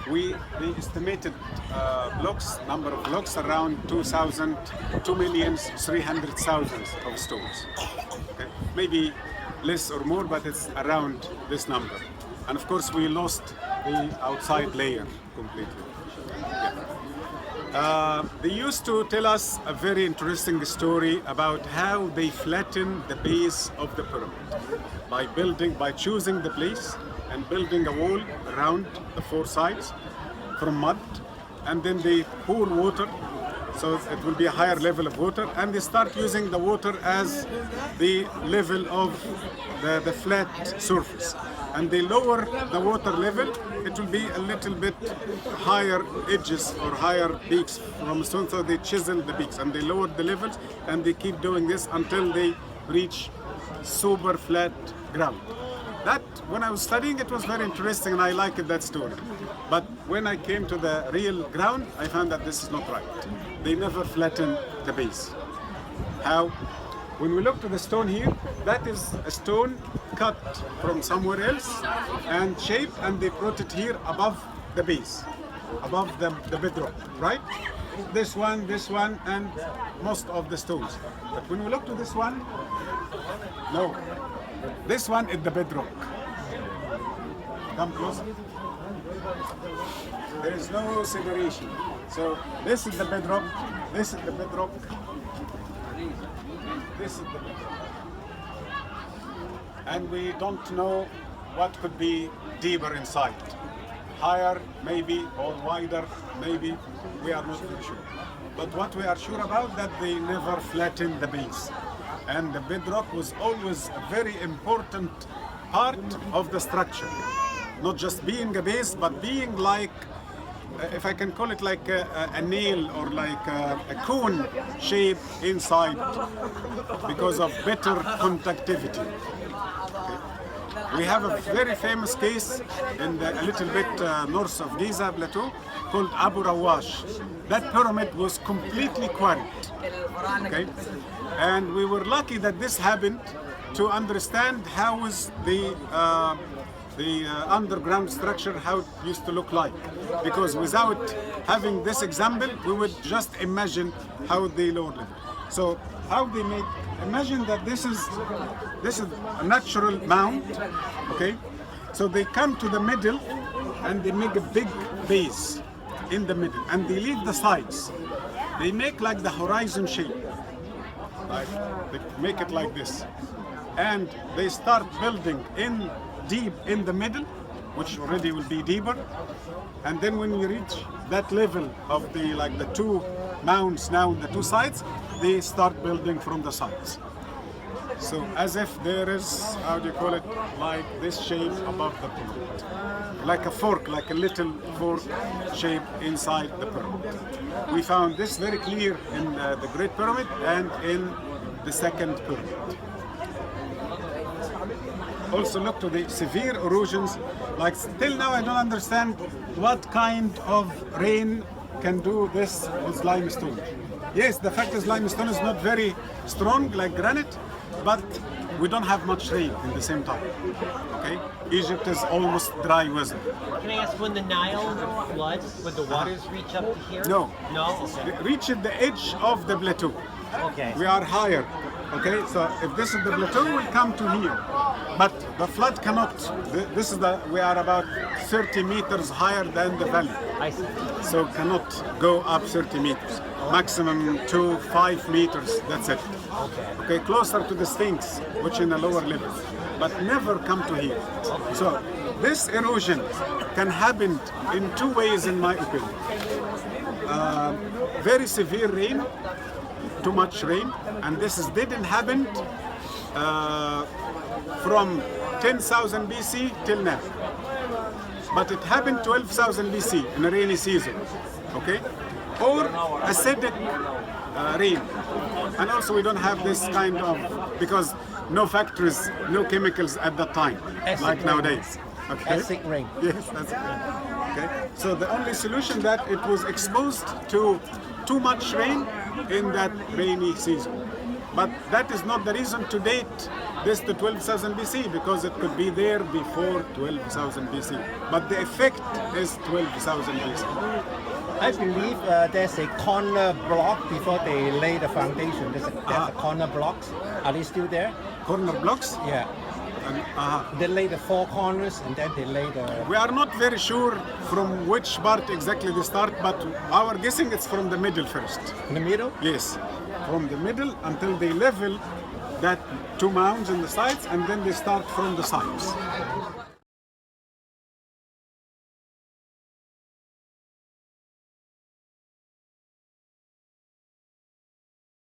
the estimated number of blocks around 2,300,000 of stones. Okay? Maybe less or more, but it's around this number. And of course, we lost the outside layer completely. They used to tell us a very interesting story about how they flatten the base of the pyramid by choosing the place and building a wall around the four sides from mud, and then they pour water, so it will be a higher level of water, and they start using the water as the level of the flat surface. And they lower the water level, it will be a little bit higher edges or higher peaks from stone, so they chisel the peaks and they lower the levels, and they keep doing this until they reach super flat ground. That, when I was studying, it was very interesting and I liked that story. But when I came to the real ground, I found that this is not right. They never flatten the base. How? When we look to the stone here, that is a stone cut from somewhere else and shaped, and they brought it here above the base, above the bedrock, right? This one, and most of the stones. But when we look to this one, no. This one is the bedrock. Come closer. There is no separation. So this is the bedrock, this is the bedrock, this is the bedrock. And we don't know what could be deeper inside. Higher, maybe, or wider, maybe. We are not very sure. But what we are sure about, that they never flatten the base. And the bedrock was always a very important part of the structure. Not just being a base, but being like, if I can call it like a nail or like a cone shape inside, because of better conductivity. Okay. We have a very famous case in a little bit north of Giza Plateau called Abu Rawash. That pyramid was completely quarried. Okay? And we were lucky that this happened to understand how is the underground structure, how it used to look like. Because without having this example, we would just imagine how they lowered it. So how they make, imagine that this is a natural mound, okay? So they come to the middle and they make a big base in the middle, and they leave the sides. They make like the horizon shape. Like they make it like this, and they start building in deep in the middle, which already will be deeper. And then when you reach that level of the two mounds now on the two sides, they start building from the sides. So as if there is, how do you call it, like this shape above the pyramid, like a fork, like a little fork shape inside the pyramid. We found this very clear in the Great Pyramid and in the Second Pyramid. Also look to the severe erosions. Like till now I don't understand what kind of rain can do this with limestone. Yes, the fact is limestone is not very strong like granite, but we don't have much rain in the same time. Okay, Egypt is almost dry weather. Can I ask, when the Nile floods, would the waters reach up to here? No. No? Okay. They reach at the edge of the plateau. Okay. We are higher. Okay, so if this is the plateau, we'll come to here. But the flood cannot. We are about 30 meters higher than the valley. I see. So cannot go up 30 meters. Maximum 5 meters, that's it. Okay, closer to the Sphinx, which in a lower level, but never come to here. So this erosion can happen in two ways in my opinion. Very severe rain, too much rain, and didn't happen from 10,000 BC till now. But it happened 12,000 BC in a rainy season, okay? Or acidic rain. And also we don't have this kind of, because no factories, no chemicals at that time, like nowadays. Okay? Acid rain. Yes, that's rain. Okay? So the only solution that it was exposed to too much rain in that rainy season. But that is not the reason to date this to 12,000 BC, because it could be there before 12,000 BC. But the effect is 12,000 BC. I believe there's a corner block before they lay the foundation. There's a corner blocks. Are they still there? Corner blocks. Yeah. And, They lay the four corners and then they lay the. we are not very sure from which part exactly they start, but our guessing it's from the middle first. In the middle? Yes, from the middle until they level that two mounds in the sides, and then they start from the sides.